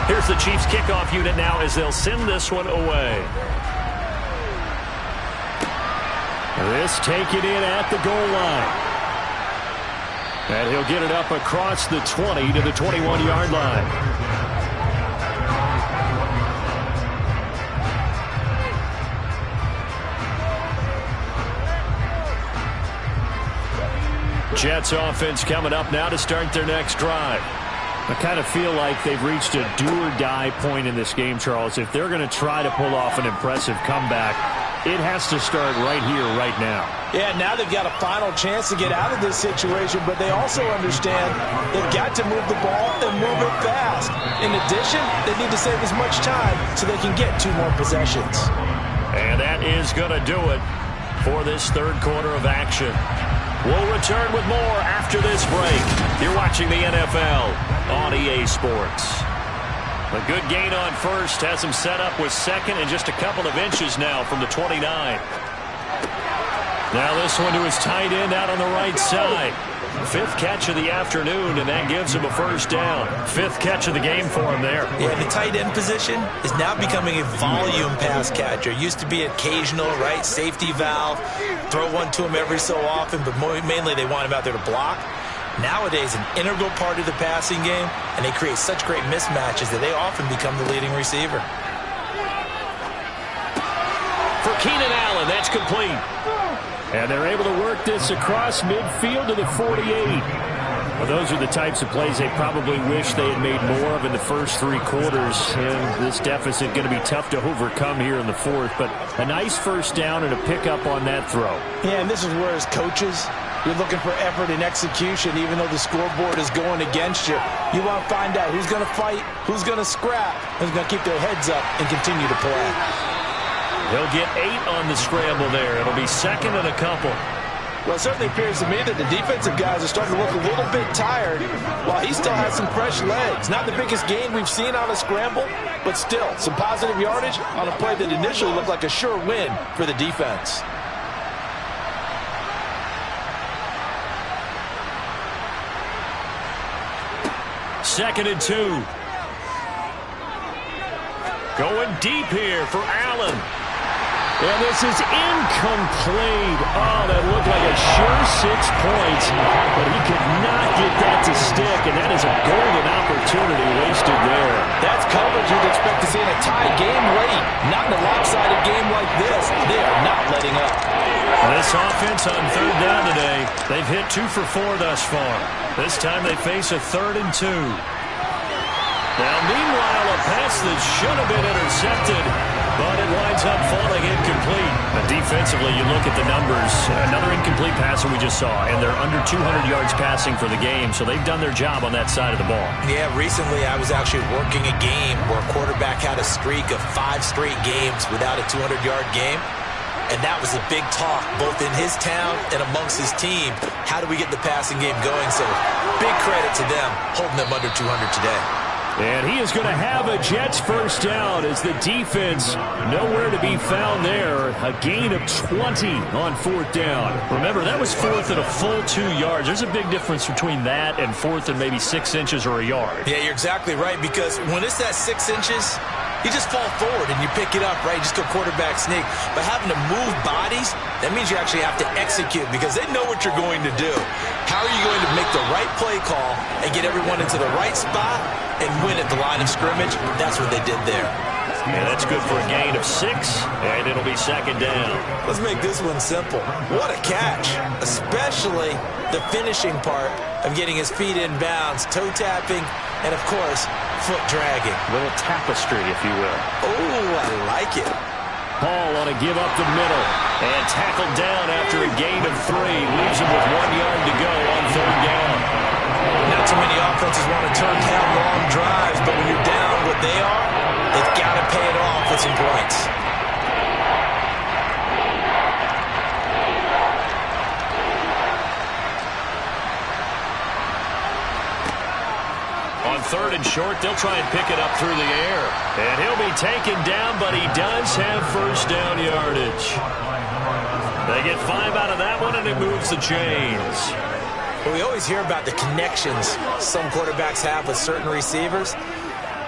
Speaker 7: Here's the Chiefs kickoff unit now as they'll send this one away. This taken in at the goal line. And he'll get it up across the 20 to the 21-yard line. Jets offense coming up now to start their next drive. I kind of feel like they've reached a do-or-die point in this game, Charles. If they're going to try to pull off an impressive comeback, it has to start right here, right now.
Speaker 4: Yeah, now they've got a final chance to get out of this situation, but they also understand they've got to move the ball and move it fast. In addition, they need to save as much time so they can get 2 more possessions.
Speaker 7: And that is going to do it for this third quarter of action. We'll return with more after this break. You're watching the NFL on EA Sports. A good gain on first has him set up with second and just a couple of inches now from the 29. Now this one to his tight end out on the right side. 5th catch of the afternoon, and that gives him a first down. 5th catch of the game for him there.
Speaker 4: Yeah, the tight end position is now becoming a volume pass catcher. Used to be occasional, right, safety valve. Throw one to him every so often, but mainly they want him out there to block. Nowadays, an integral part of the passing game, and they create such great mismatches that they often become the leading receiver.
Speaker 7: For Keenan Allen, that's complete. And they're able to work this across midfield to the 48. Well, those are the types of plays they probably wish they had made more of in the first 3 quarters. And this deficit going to be tough to overcome here in the 4th. But a nice first down and a pickup on that throw.
Speaker 4: Yeah, and this is where as coaches, you're looking for effort and execution, even though the scoreboard is going against you. You want to find out who's going to fight, who's going to scrap, who's going to keep their heads up and continue to play.
Speaker 7: He'll get 8 on the scramble there. It'll be second and a couple.
Speaker 4: Well, it certainly appears to me that the defensive guys are starting to look a little bit tired while he still has some fresh legs. Not the biggest gain we've seen on a scramble, but still some positive yardage on a play that initially looked like a sure win for the defense.
Speaker 7: Second and 2. Going deep here for Allen. And this is incomplete. Oh, that looked like a sure 6 points, but he could not get that to stick, and that is a golden opportunity wasted there.
Speaker 4: That's coverage you'd expect to see in a tie game late. Not in a lopsided game like this. They are not letting up.
Speaker 7: This offense on third down today, they've hit 2 for 4 thus far. This time they face a 3rd and 2. Now, meanwhile, a pass that should have been intercepted, but it winds up falling incomplete. But defensively, you look at the numbers. Another incomplete pass that we just saw, and they're under 200 yards passing for the game, so they've done their job on that side of the ball.
Speaker 4: Yeah, recently I was actually working a game where a quarterback had a streak of 5 straight games without a 200-yard game. And that was a big talk, both in his town and amongst his team. How do we get the passing game going? So big credit to them holding them under 200 today.
Speaker 7: And he is going to have a Jets first down as the defense nowhere to be found there. A gain of 20 on 4th down. Remember, that was 4th and a full 2 yards. There's a big difference between that and 4th and maybe 6 inches or a yard.
Speaker 4: Yeah, you're exactly right, because when it's that 6 inches, you just fall forward and you pick it up, right? You just go quarterback sneak. But having to move bodies, that means you actually have to execute because they know what you're going to do. How are you going to make the right play call and get everyone into the right spot and win at the line of scrimmage? That's what they did there.
Speaker 7: And that's good for a gain of 6, and it'll be second down.
Speaker 4: Let's make this one simple. What a catch, especially the finishing part of getting his feet in bounds, toe tapping, and of course, foot dragging.
Speaker 7: A little tapestry, if you will.
Speaker 4: Oh, I like it.
Speaker 7: Hall on a give up the middle and tackled down after a gain of 3. Leaves him with 1 yard to go on third down.
Speaker 4: Not too many offenses want to turn down long drives, but when you're down what they are, they've got to pay it off with some points.
Speaker 7: On third and short, they'll try and pick it up through the air. And he'll be taken down, but he does have first down yardage. They get 5 out of that one, and it moves the chains.
Speaker 4: Well, we always hear about the connections some quarterbacks have with certain receivers.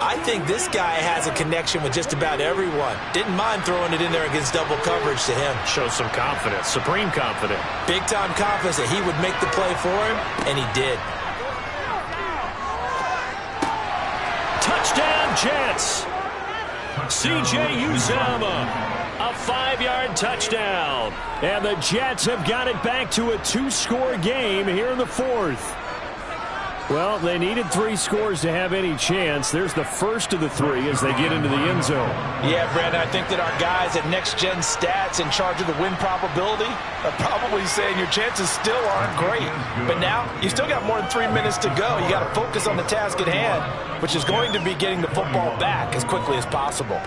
Speaker 4: I think this guy has a connection with just about everyone. Didn't mind throwing it in there against double coverage to him.
Speaker 7: Shows some confidence, supreme confidence.
Speaker 4: Big-time confidence that he would make the play for him, and he did.
Speaker 7: Touchdown, Jets. C.J. Uzomah, a 5-yard touchdown. And the Jets have got it back to a 2-score game here in the fourth. Well, they needed 3 scores to have any chance. There's the first of the 3 as they get into the end zone.
Speaker 4: Yeah, Brandon, I think that our guys at Next Gen Stats in charge of the win probability are probably saying your chances still aren't great. But now, you still got more than 3 minutes to go. You got to focus on the task at hand, which is going to be getting the football back as quickly as possible.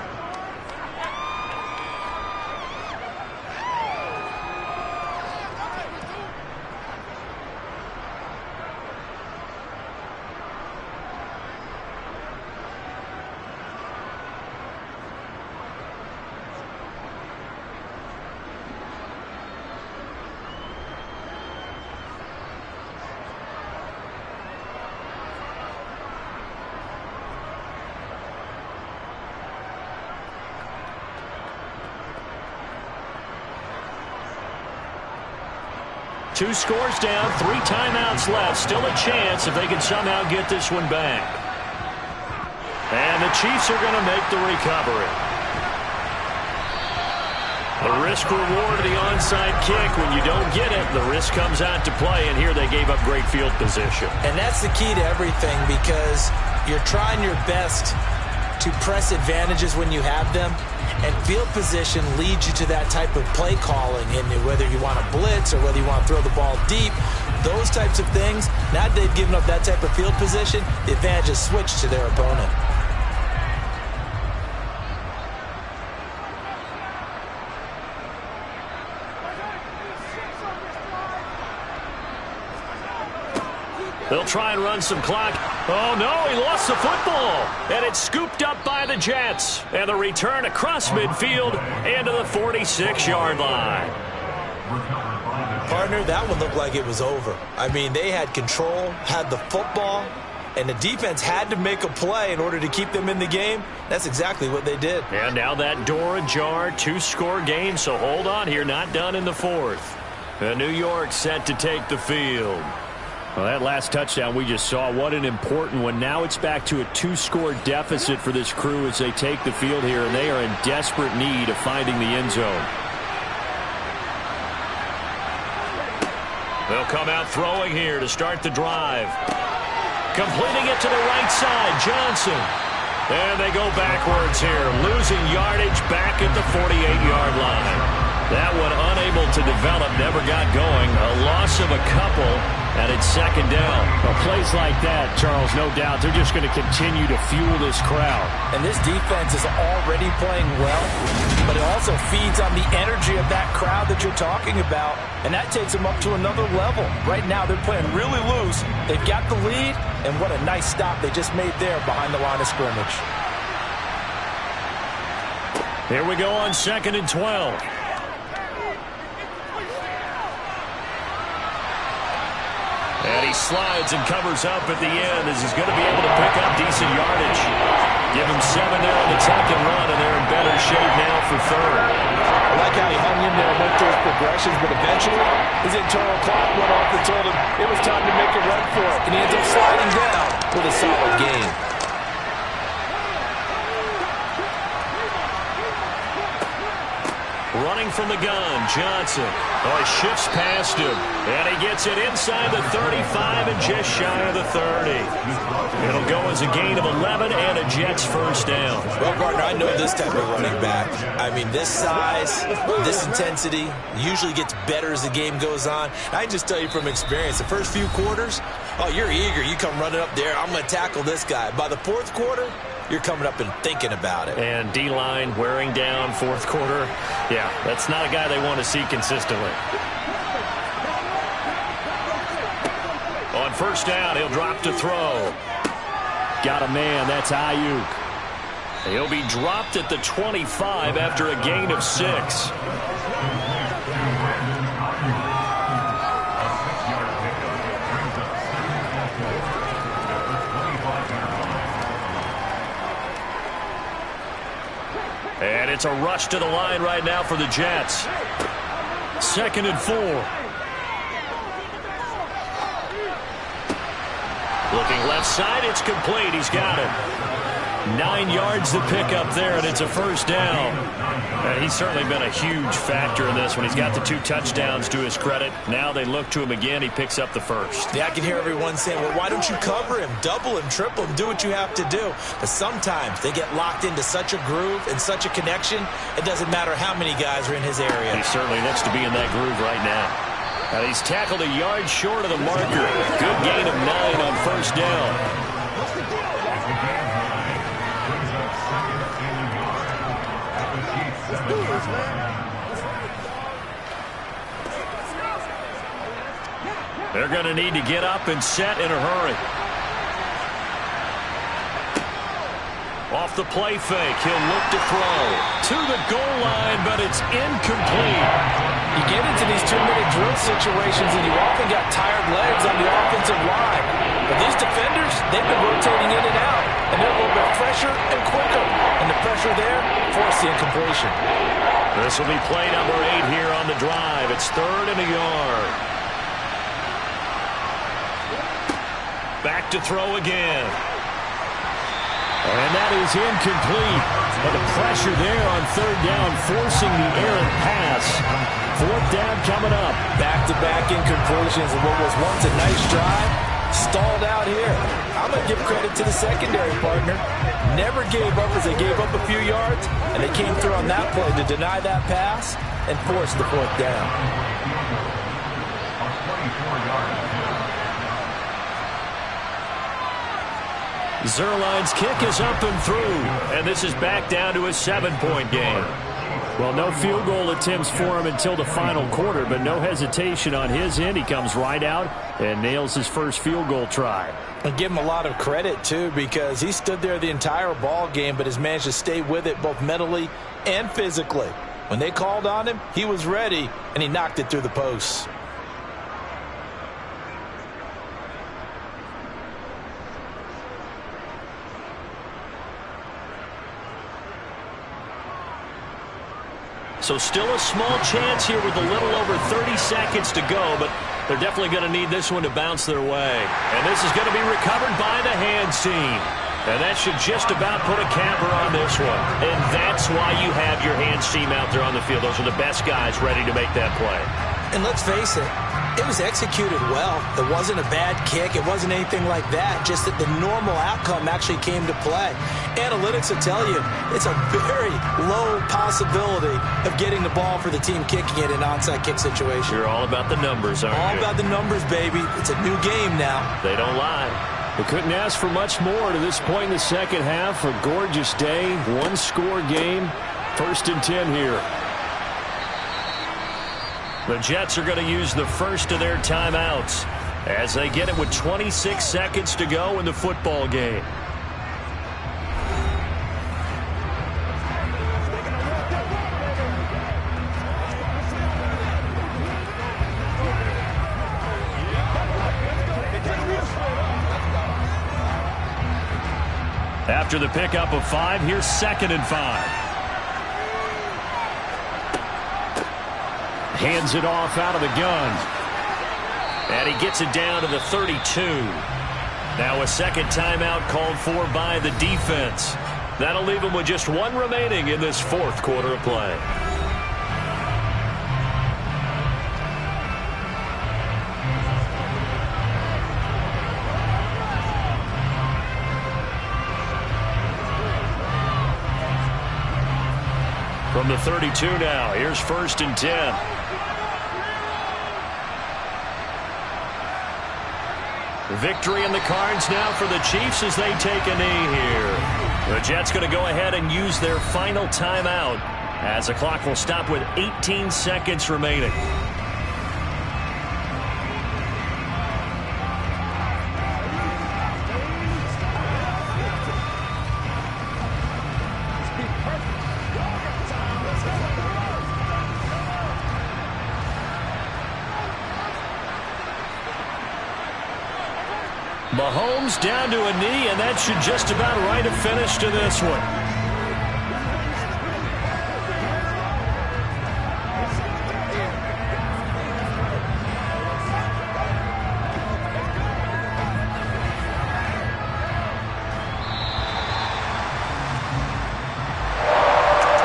Speaker 7: Two scores down, 3 timeouts left. Still a chance if they can somehow get this one back. And the Chiefs are going to make the recovery. The risk-reward of the onside kick. When you don't get it, the risk comes out to play. And here they gave up great field position.
Speaker 4: And that's the key to everything, because you're trying your best to press advantages when you have them. And field position leads you to that type of play calling, and whether you want to blitz or whether you want to throw the ball deep, those types of things. Now that they've given up that type of field position, the advantage is switched to their opponent.
Speaker 7: They'll try and run some clock. Oh, no, he lost the football. And it's scooped up by the Jets. And the return across midfield into the 46-yard line.
Speaker 4: Partner, that one looked like it was over. I mean, they had control, had the football, and the defense had to make a play in order to keep them in the game. That's exactly what they did.
Speaker 7: And now that door ajar, 2-score game, so hold on here, not done in the fourth. And New York set to take the field. Well, that last touchdown we just saw, what an important one. Now it's back to a 2-score deficit for this crew as they take the field here, and they are in desperate need of finding the end zone. They'll come out throwing here to start the drive. Completing it to the right side, Johnson. And they go backwards here, losing yardage back at the 48-yard line. That one unable to develop, never got going. A loss of a couple, and it's second down. Well, plays like that, Charles, no doubt, they're just going to continue to fuel this crowd.
Speaker 4: And this defense is already playing well, but it also feeds on the energy of that crowd that you're talking about, and that takes them up to another level. Right now, they're playing really loose. They've got the lead, and what a nice stop they just made there behind the line of scrimmage.
Speaker 7: Here we go on 2nd and 12. And he slides and covers up at the end as he's going to be able to pick up decent yardage. Give him 7 there on the second run, and they're in better shape now for third.
Speaker 4: I like how he hung in there and went through his progressions, but eventually his internal clock went off and told him it was time to make a run for it. And he ends up sliding down with a solid gain.
Speaker 7: from the gun. Johnson. Oh, he shifts past him. And he gets it inside the 35 and just shy of the 30. It'll go as a gain of 11 and a Jets first down.
Speaker 4: Well, Gardner, I know this type of running back. I mean, this size, this intensity usually gets better as the game goes on. I can just tell you from experience, the first few quarters, oh, you're eager. You come running up there, I'm going to tackle this guy. By the fourth quarter, you're coming up and thinking about it.
Speaker 7: And D-line wearing down fourth quarter. Yeah, that's not a guy they want to see consistently. On first down, he'll drop to throw. Got a man, that's Ayuk. He'll be dropped at the 25 after a gain of 6. And it's a rush to the line right now for the Jets. 2nd and 4. Looking left side, it's complete. He's got it. 9 yards to pick up there, and it's a first down. He's certainly been a huge factor in this when he's got the 2 touchdowns to his credit. Now they look to him again. He picks up the first.
Speaker 4: Yeah, I can hear everyone saying, well, why don't you cover him, double him, triple him, do what you have to do. But sometimes they get locked into such a groove and such a connection, it doesn't matter how many guys are in his area.
Speaker 7: He certainly looks to be in that groove right now. He's tackled a yard short of the marker. Good gain of 9 on first down. They're going to need to get up and set in a hurry. Off the play fake, he'll look to throw. To the goal line, but it's incomplete.
Speaker 4: You get into these 2-minute drill situations, and you often got tired legs on the offensive line. But these defenders, they've been rotating in and out, and they're a little bit fresher and quicker. And the pressure there forced the incompletion.
Speaker 7: This will be play number 8 here on the drive. It's 3rd and a yard. Back to throw again. And that is incomplete. And the pressure there on 3rd down, forcing the errant pass. 4th down coming up.
Speaker 4: Back-to-back incompletions, and what was once a nice drive stalled out here. I'm going to give credit to the secondary partner. Never gave up as they gave up a few yards, and they came through on that play to deny that pass and force the 4th down.
Speaker 7: Zerline's kick is up and through, and this is back down to a 7-point game. Well, no field goal attempts for him until the final quarter, but no hesitation on his end. He comes right out and nails his first field goal try.
Speaker 4: And give him a lot of credit, too, because he stood there the entire ball game, but has managed to stay with it both mentally and physically. When they called on him, he was ready, and he knocked it through the posts.
Speaker 7: So still a small chance here with a little over 30 seconds to go, but they're definitely going to need this one to bounce their way. And this is going to be recovered by the hands team. And that should just about put a capper on this one. And that's why you have your hands team out there on the field. Those are the best guys ready to make that play.
Speaker 4: And let's face it, it was executed well. It wasn't a bad kick. It wasn't anything like that. Just that the normal outcome actually came to play. Analytics will tell you it's a very low possibility of getting the ball for the team kicking it in an onside kick situation.
Speaker 7: You're all about the numbers, aren't you?
Speaker 4: All about the numbers, baby. It's a new game now.
Speaker 7: They don't lie. We couldn't ask for much more to this point in the second half. A gorgeous day, 1-score game. 1st and 10 here. The Jets are going to use the first of their timeouts as they get it with 26 seconds to go in the football game. After the pickup of 5, here's 2nd and 5. Hands it off out of the gun. And he gets it down to the 32. Now a second timeout called for by the defense. That'll leave him with just 1 remaining in this 4th quarter of play. From the 32 now, here's 1st and 10. Victory in the cards now for the Chiefs as they take a knee here. The Jets going to go ahead and use their final timeout as the clock will stop with 18 seconds remaining. Mahomes down to a knee, and that should just about write a finish to this one.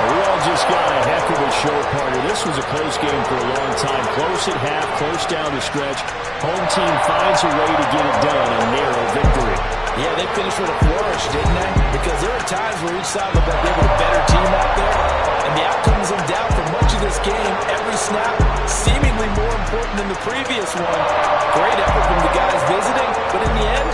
Speaker 3: We all just got a heck of a show, partner. This was a close game for a long time. Close at half, close down the stretch. Home team finds a way to get it done, a narrow victory.
Speaker 4: Yeah, they finished with a flourish, didn't they? Because there are times where each side looked like they were a better team out there, and the outcome was in doubt for much of this game. Every snap seemingly more important than the previous one. Great effort from the guys visiting, but in the end,